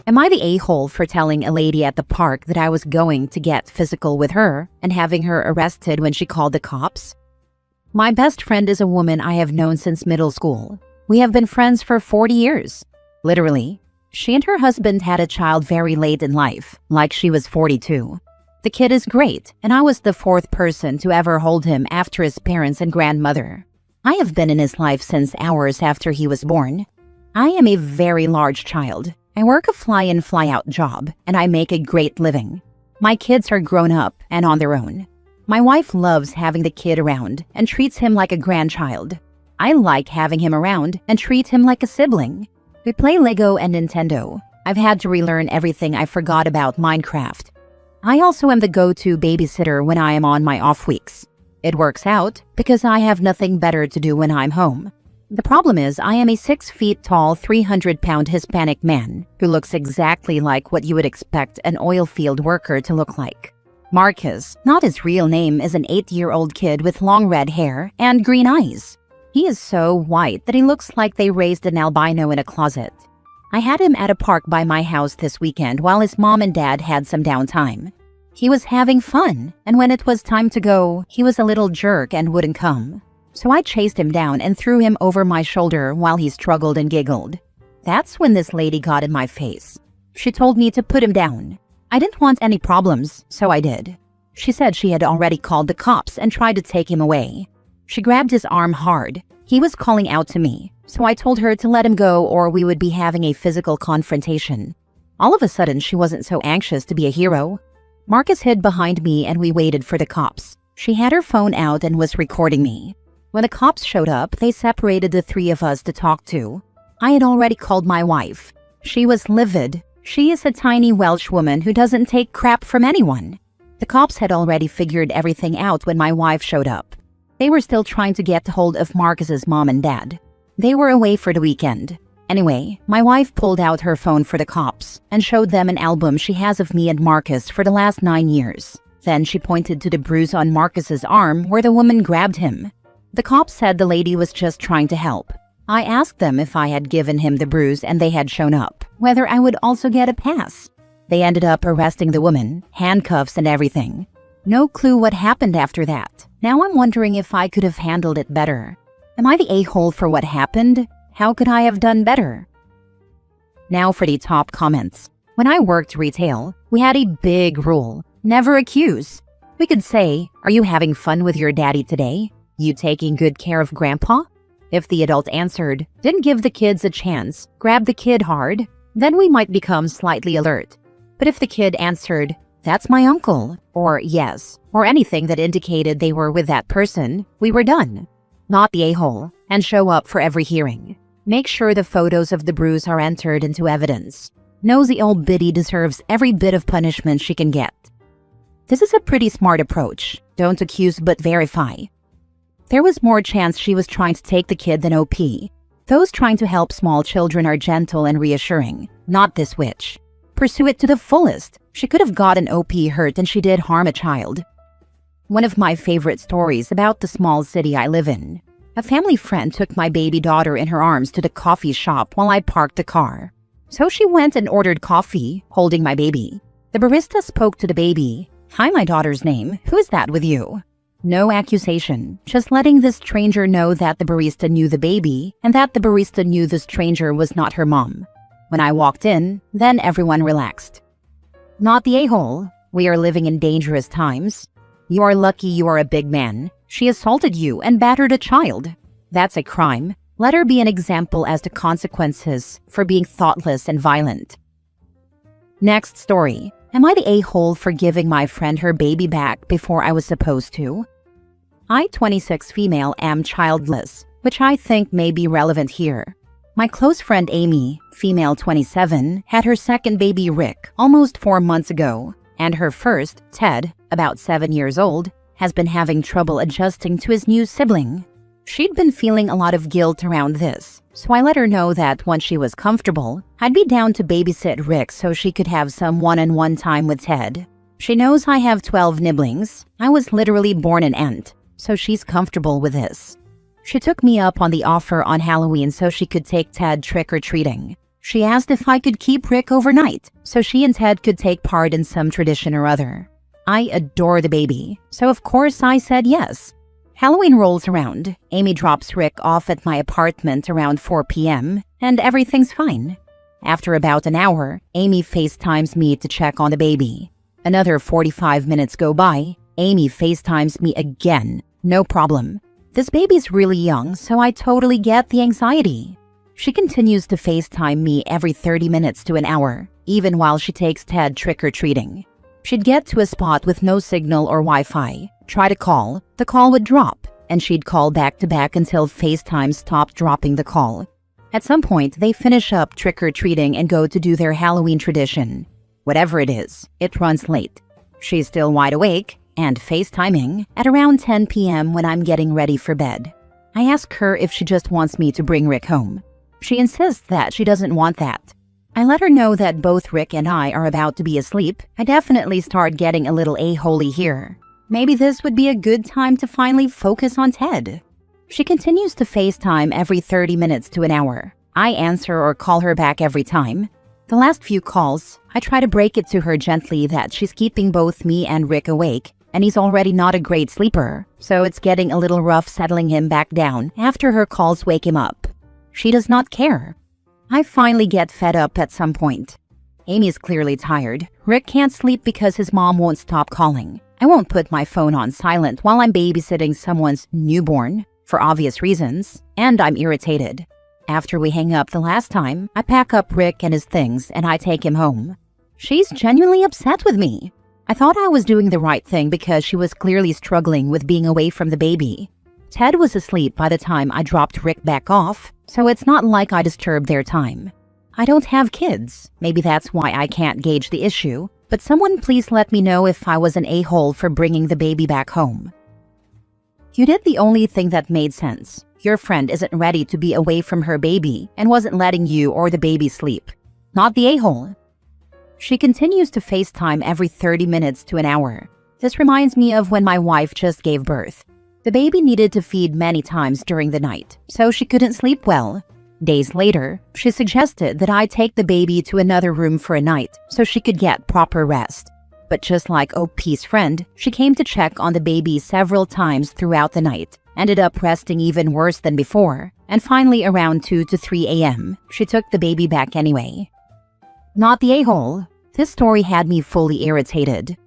Am I the a-hole for telling a lady at the park that I was going to get physical with her and having her arrested when she called the cops? My best friend is a woman I have known since middle school. We have been friends for 40 years. Literally. She and her husband had a child very late in life, like she was 42. The kid is great, and I was the fourth person to ever hold him after his parents and grandmother. I have been in his life since hours after he was born. I am a very large child. I work a fly-in fly-out job, and I make a great living. My kids are grown up and on their own. My wife loves having the kid around and treats him like a grandchild. I like having him around and treat him like a sibling. We play Lego and Nintendo. I've had to relearn everything I forgot about Minecraft. I also am the go-to babysitter when I am on my off weeks. It works out because I have nothing better to do when I'm home. The problem is I am a 6 feet tall, 300-pound Hispanic man who looks exactly like what you would expect an oil field worker to look like. Marcus, not his real name, is an 8-year-old kid with long red hair and green eyes. He is so white that he looks like they raised an albino in a closet. I had him at a park by my house this weekend while his mom and dad had some downtime. He was having fun, and when it was time to go, he was a little jerk and wouldn't come. So I chased him down and threw him over my shoulder while he struggled and giggled. That's when this lady got in my face. She told me to put him down. I didn't want any problems, so I did. She said she had already called the cops and tried to take him away. She grabbed his arm hard. He was calling out to me, so I told her to let him go or we would be having a physical confrontation. All of a sudden, she wasn't so anxious to be a hero. Marcus hid behind me and we waited for the cops. She had her phone out and was recording me. When the cops showed up, they separated the three of us to talk to. I had already called my wife. She was livid. She is a tiny Welsh woman who doesn't take crap from anyone. The cops had already figured everything out when my wife showed up. They were still trying to get hold of Marcus's mom and dad. They were away for the weekend. Anyway, my wife pulled out her phone for the cops and showed them an album she has of me and Marcus for the last 9 years. Then she pointed to the bruise on Marcus's arm where the woman grabbed him. The cops said the lady was just trying to help. I asked them if I had given him the bruise and they had shown up, whether I would also get a pass. They ended up arresting the woman, handcuffs and everything. No clue what happened after that. Now I'm wondering if I could have handled it better. Am I the a-hole for what happened? How could I have done better? Now for the top comments. When I worked retail, we had a big rule: never accuse. We could say, "Are you having fun with your daddy today? You taking good care of grandpa?" If the adult answered, "Didn't give the kids a chance, grab the kid hard," then we might become slightly alert. But if the kid answered, "That's my uncle," or "yes," or anything that indicated they were with that person, we were done. Not the a-hole, and show up for every hearing. Make sure the photos of the bruise are entered into evidence. Nosy old biddy deserves every bit of punishment she can get. This is a pretty smart approach. Don't accuse but verify. There was more chance she was trying to take the kid than OP. Those trying to help small children are gentle and reassuring, not this witch. Pursue it to the fullest. She could have gotten OP hurt and she did harm a child. One of my favorite stories about the small city I live in. A family friend took my baby daughter in her arms to the coffee shop while I parked the car. So she went and ordered coffee, holding my baby. The barista spoke to the baby. "Hi, my daughter's name. Who is that with you?" No accusation, just letting the stranger know that the barista knew the baby and that the barista knew the stranger was not her mom. When I walked in, then everyone relaxed. Not the a-hole. We are living in dangerous times. You are lucky you are a big man. She assaulted you and battered a child. That's a crime. Let her be an example as to consequences for being thoughtless and violent. Next story. Am I the a-hole for giving my friend her baby back before I was supposed to? I, 26 female, am childless, which I think may be relevant here. My close friend Amy, female 27, had her second baby Rick almost 4 months ago, and her first, Ted, about 7 years old, has been having trouble adjusting to his new sibling. She'd been feeling a lot of guilt around this, so I let her know that once she was comfortable, I'd be down to babysit Rick so she could have some one-on-one time with Ted. She knows I have 12 nibblings. I was literally born an ant, so she's comfortable with this. She took me up on the offer on Halloween so she could take Ted trick-or-treating. She asked if I could keep Rick overnight so she and Ted could take part in some tradition or other. I adore the baby, so of course I said yes. Halloween rolls around. Amy drops Rick off at my apartment around 4 p.m., and everything's fine. After about an hour, Amy FaceTimes me to check on the baby. Another 45 minutes go by. Amy FaceTimes me again. No problem. This baby's really young, so I totally get the anxiety. She continues to FaceTime me every 30 minutes to an hour, even while she takes Ted trick-or-treating. She'd get to a spot with no signal or Wi-Fi, try to call, the call would drop, and she'd call back-to-back until FaceTime stopped dropping the call. At some point, they finish up trick-or-treating and go to do their Halloween tradition. Whatever it is, it runs late. She's still wide awake and FaceTiming at around 10 p.m. when I'm getting ready for bed. I ask her if she just wants me to bring Rick home. She insists that she doesn't want that. I let her know that both Rick and I are about to be asleep. I definitely start getting a little a-holy here. Maybe this would be a good time to finally focus on Ted. She continues to FaceTime every 30 minutes to an hour. I answer or call her back every time. The last few calls, I try to break it to her gently that she's keeping both me and Rick awake, and he's already not a great sleeper, so it's getting a little rough settling him back down after her calls wake him up. She does not care. I finally get fed up at some point. Amy's clearly tired. Rick can't sleep because his mom won't stop calling. I won't put my phone on silent while I'm babysitting someone's newborn, for obvious reasons, and I'm irritated. After we hang up the last time, I pack up Rick and his things and I take him home. She's genuinely upset with me. I thought I was doing the right thing because she was clearly struggling with being away from the baby. Ted was asleep by the time I dropped Rick back off, so it's not like I disturbed their time. I don't have kids. Maybe that's why I can't gauge the issue, but someone please let me know if I was an a-hole for bringing the baby back home. You did the only thing that made sense. Your friend isn't ready to be away from her baby and wasn't letting you or the baby sleep. Not the a-hole. She continues to FaceTime every 30 minutes to an hour. This reminds me of when my wife just gave birth. The baby needed to feed many times during the night, so she couldn't sleep well. Days later, she suggested that I take the baby to another room for a night so she could get proper rest. But just like OP's friend, she came to check on the baby several times throughout the night, ended up resting even worse than before, and finally around 2 to 3 a.m., she took the baby back anyway. Not the a-hole. This story had me fully irritated.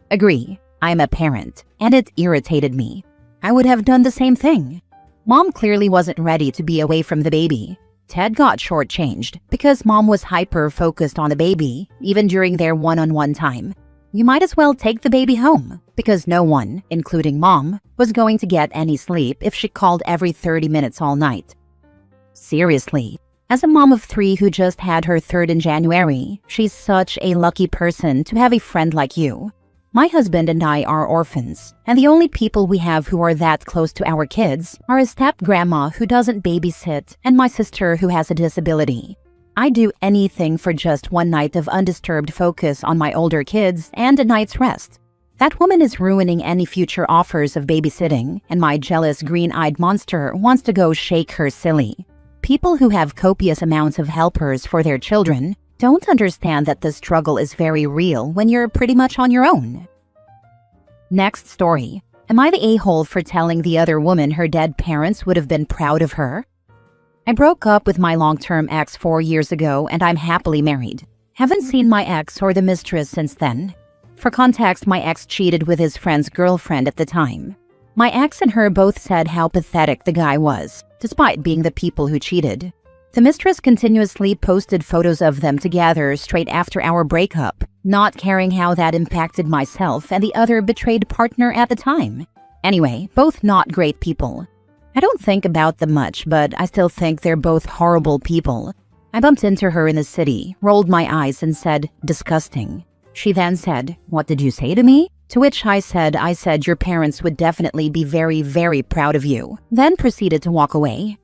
Agree, I'm a parent, and it irritated me. I would have done the same thing. Mom clearly wasn't ready to be away from the baby. Ted got shortchanged because Mom was hyper-focused on the baby, even during their one-on-one time. You might as well take the baby home, because no one, including Mom, was going to get any sleep if she called every 30 minutes all night. Seriously, as a mom of 3 who just had her third in January, she's such a lucky person to have a friend like you. My husband and I are orphans, and the only people we have who are that close to our kids are a step-grandma who doesn't babysit and my sister who has a disability. I'd do anything for just one night of undisturbed focus on my older kids and a night's rest. That woman is ruining any future offers of babysitting, and my jealous green-eyed monster wants to go shake her silly. People who have copious amounts of helpers for their children don't understand that the struggle is very real when you're pretty much on your own. Next story. Am I the a-hole for telling the other woman her dead parents would have been proud of her? I broke up with my long-term ex 4 years ago and I'm happily married. Haven't seen my ex or the mistress since then. For context, my ex cheated with his friend's girlfriend at the time. My ex and her both said how pathetic the guy was, despite being the people who cheated. The mistress continuously posted photos of them together straight after our breakup, not caring how that impacted myself and the other betrayed partner at the time. Anyway, both not great people. I don't think about them much, but I still think they're both horrible people. I bumped into her in the city, rolled my eyes and said, "Disgusting." She then said, "What did you say to me?" To which I said your parents would definitely be very, very proud of you, then proceeded to walk away.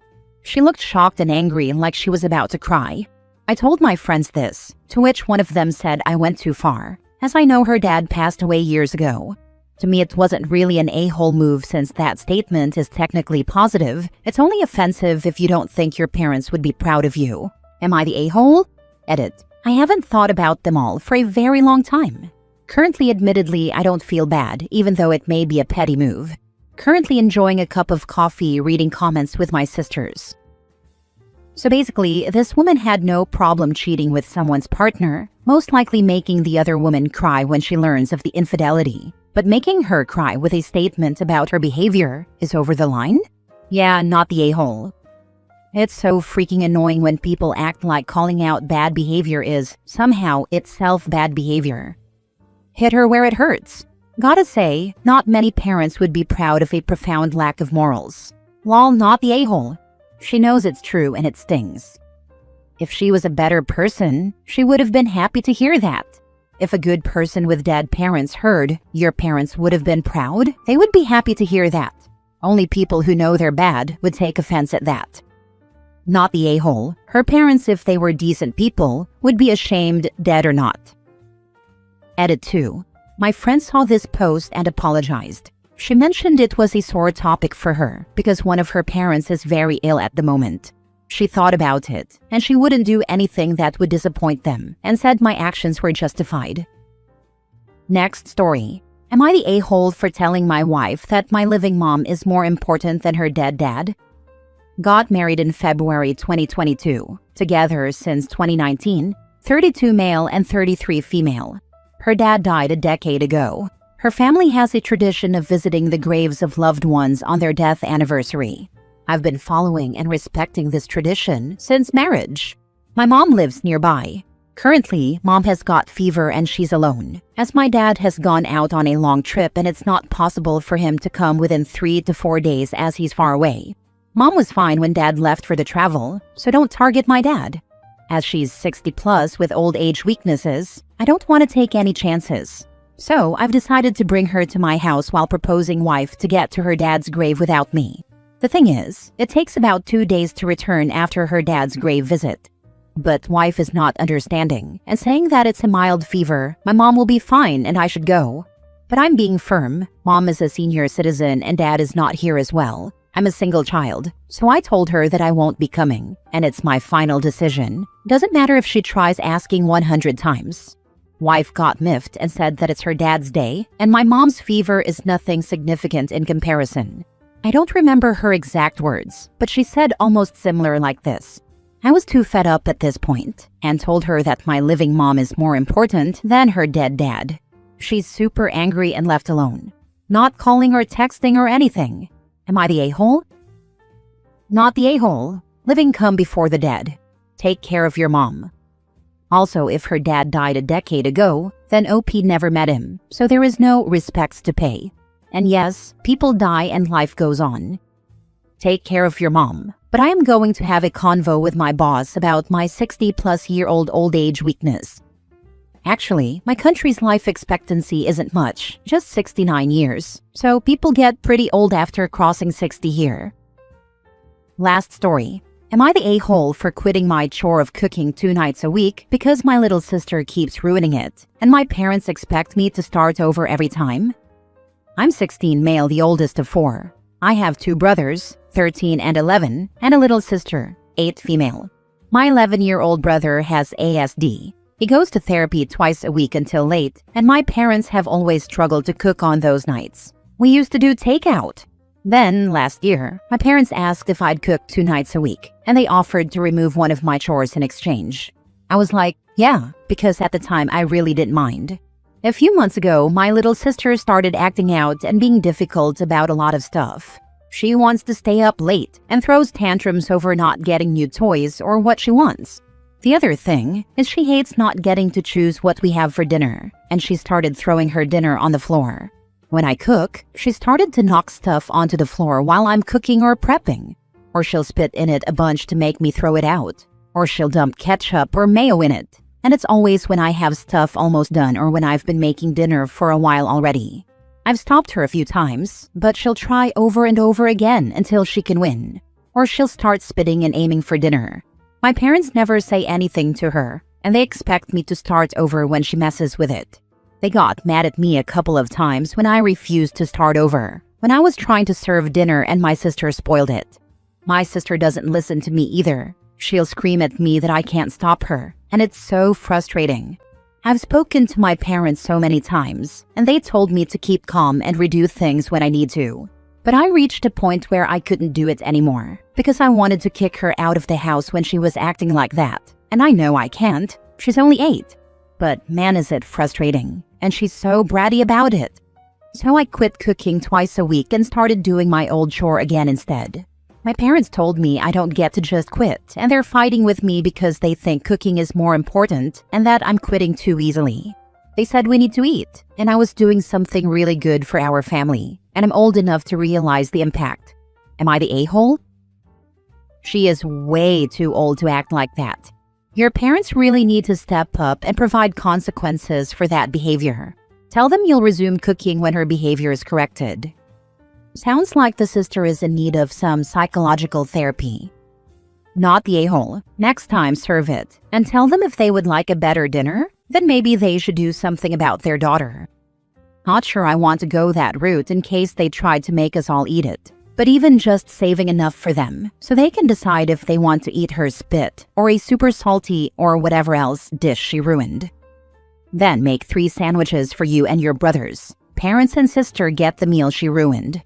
She looked shocked and angry like she was about to cry. I told my friends this, to which one of them said I went too far, as I know her dad passed away years ago. To me, it wasn't really an a-hole move since that statement is technically positive. It's only offensive if you don't think your parents would be proud of you. Am I the a-hole? Edit. I haven't thought about them all for a very long time. Currently, admittedly, I don't feel bad, even though it may be a petty move. Currently enjoying a cup of coffee, reading comments with my sisters. So basically, this woman had no problem cheating with someone's partner, most likely making the other woman cry when she learns of the infidelity. But making her cry with a statement about her behavior is over the line? Yeah, not the a-hole. It's so freaking annoying when people act like calling out bad behavior is, somehow, itself bad behavior. Hit her where it hurts. Gotta say, not many parents would be proud of a profound lack of morals. Lol, not the a-hole. She knows it's true and it stings. If she was a better person, she would have been happy to hear that. If a good person with dead parents heard, your parents would have been proud, they would be happy to hear that. Only people who know they're bad would take offense at that. Not the a-hole. Her parents, if they were decent people, would be ashamed, dead or not. Edit 2. My friend saw this post and apologized. She mentioned it was a sore topic for her because one of her parents is very ill at the moment. She thought about it, and she wouldn't do anything that would disappoint them, and said my actions were justified. Next story. Am I the a-hole for telling my wife that my living mom is more important than her dead dad? Got married in February 2022. Together since 2019, 32 male and 33 female. Her dad died a decade ago. Her family has a tradition of visiting the graves of loved ones on their death anniversary. I've been following and respecting this tradition since marriage. My mom lives nearby. Currently, mom has got fever and she's alone, as my dad has gone out on a long trip and it's not possible for him to come within 3 to 4 days as he's far away. Mom was fine when dad left for the travel, so don't target my dad. As she's 60 plus with old age weaknesses, I don't want to take any chances. So I've decided to bring her to my house while proposing wife to get to her dad's grave without me. The thing is, it takes about 2 days to return after her dad's grave visit. But wife is not understanding and saying that it's a mild fever, my mom will be fine and I should go. But I'm being firm. Mom is a senior citizen and dad is not here as well. I'm a single child, so I told her that I won't be coming, and it's my final decision. Doesn't matter if she tries asking 100 times. Wife got miffed and said that it's her dad's day, and my mom's fever is nothing significant in comparison. I don't remember her exact words, but she said almost similar like this. I was too fed up at this point, and told her that my living mom is more important than her dead dad. She's super angry and left alone. Not calling or texting or anything. Am I the a-hole? Not the a-hole. Living come before the dead. Take care of your mom. Also, if her dad died a decade ago, then OP never met him, so there is no respects to pay. And yes, people die and life goes on. Take care of your mom. But I am going to have a convo with my boss about my 60-plus-year-old old age weakness. Actually, my country's life expectancy isn't much, just 69 years, so people get pretty old after crossing 60 here. Last story. Am I the a-hole for quitting my chore of cooking 2 nights a week because my little sister keeps ruining it, and my parents expect me to start over every time? I'm 16 male, the oldest of 4. I have 2 brothers, 13 and 11, and a little sister, 8 female. My 11-year-old brother has ASD. He goes to therapy twice a week until late, and my parents have always struggled to cook on those nights. We used to do takeout. Then, last year, my parents asked if I'd cook 2 nights a week, and they offered to remove one of my chores in exchange. I was like, yeah, because at the time I really didn't mind. A few months ago, my little sister started acting out and being difficult about a lot of stuff. She wants to stay up late and throws tantrums over not getting new toys or what she wants. The other thing is she hates not getting to choose what we have for dinner, and she started throwing her dinner on the floor. When I cook, she started to knock stuff onto the floor while I'm cooking or prepping. Or she'll spit in it a bunch to make me throw it out. Or she'll dump ketchup or mayo in it. And it's always when I have stuff almost done or when I've been making dinner for a while already. I've stopped her a few times, but she'll try over and over again until she can win. Or she'll start spitting and aiming for dinner. My parents never say anything to her, and they expect me to start over when she messes with it. They got mad at me a couple of times when I refused to start over, when I was trying to serve dinner and my sister spoiled it. My sister doesn't listen to me either. She'll scream at me that I can't stop her, and it's so frustrating. I've spoken to my parents so many times, and they told me to keep calm and redo things when I need to. But I reached a point where I couldn't do it anymore, because I wanted to kick her out of the house when she was acting like that. And I know I can't. She's only 8. But man, is it frustrating. And she's so bratty about it. So I quit cooking twice a week and started doing my old chore again instead. My parents told me I don't get to just quit, and they're fighting with me because they think cooking is more important and that I'm quitting too easily. They said we need to eat, and I was doing something really good for our family, and I'm old enough to realize the impact. Am I the a-hole? She is way too old to act like that. Your parents really need to step up and provide consequences for that behavior. Tell them you'll resume cooking when her behavior is corrected. Sounds like the sister is in need of some psychological therapy. Not the a-hole. Next time, serve it. And tell them if they would like a better dinner, then maybe they should do something about their daughter. Not sure I want to go that route in case they tried to make us all eat it. But even just saving enough for them, so they can decide if they want to eat her spit, or a super salty or whatever else dish she ruined. Then make 3 sandwiches for you and your brothers. Parents and sister get the meal she ruined.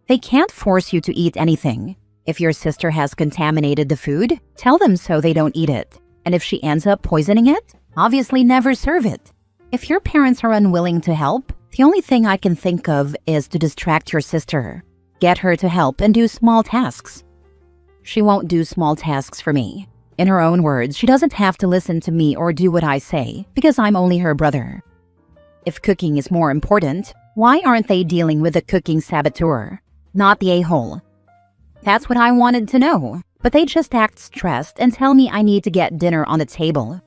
They can't force you to eat anything. If your sister has contaminated the food, tell them so they don't eat it. And if she ends up poisoning it, obviously never serve it. If your parents are unwilling to help, the only thing I can think of is to distract your sister. Get her to help and do small tasks. She won't do small tasks for me. In her own words, she doesn't have to listen to me or do what I say because I'm only her brother. If cooking is more important, why aren't they dealing with the cooking saboteur? Not the a-hole. That's what I wanted to know, but they just act stressed and tell me I need to get dinner on the table.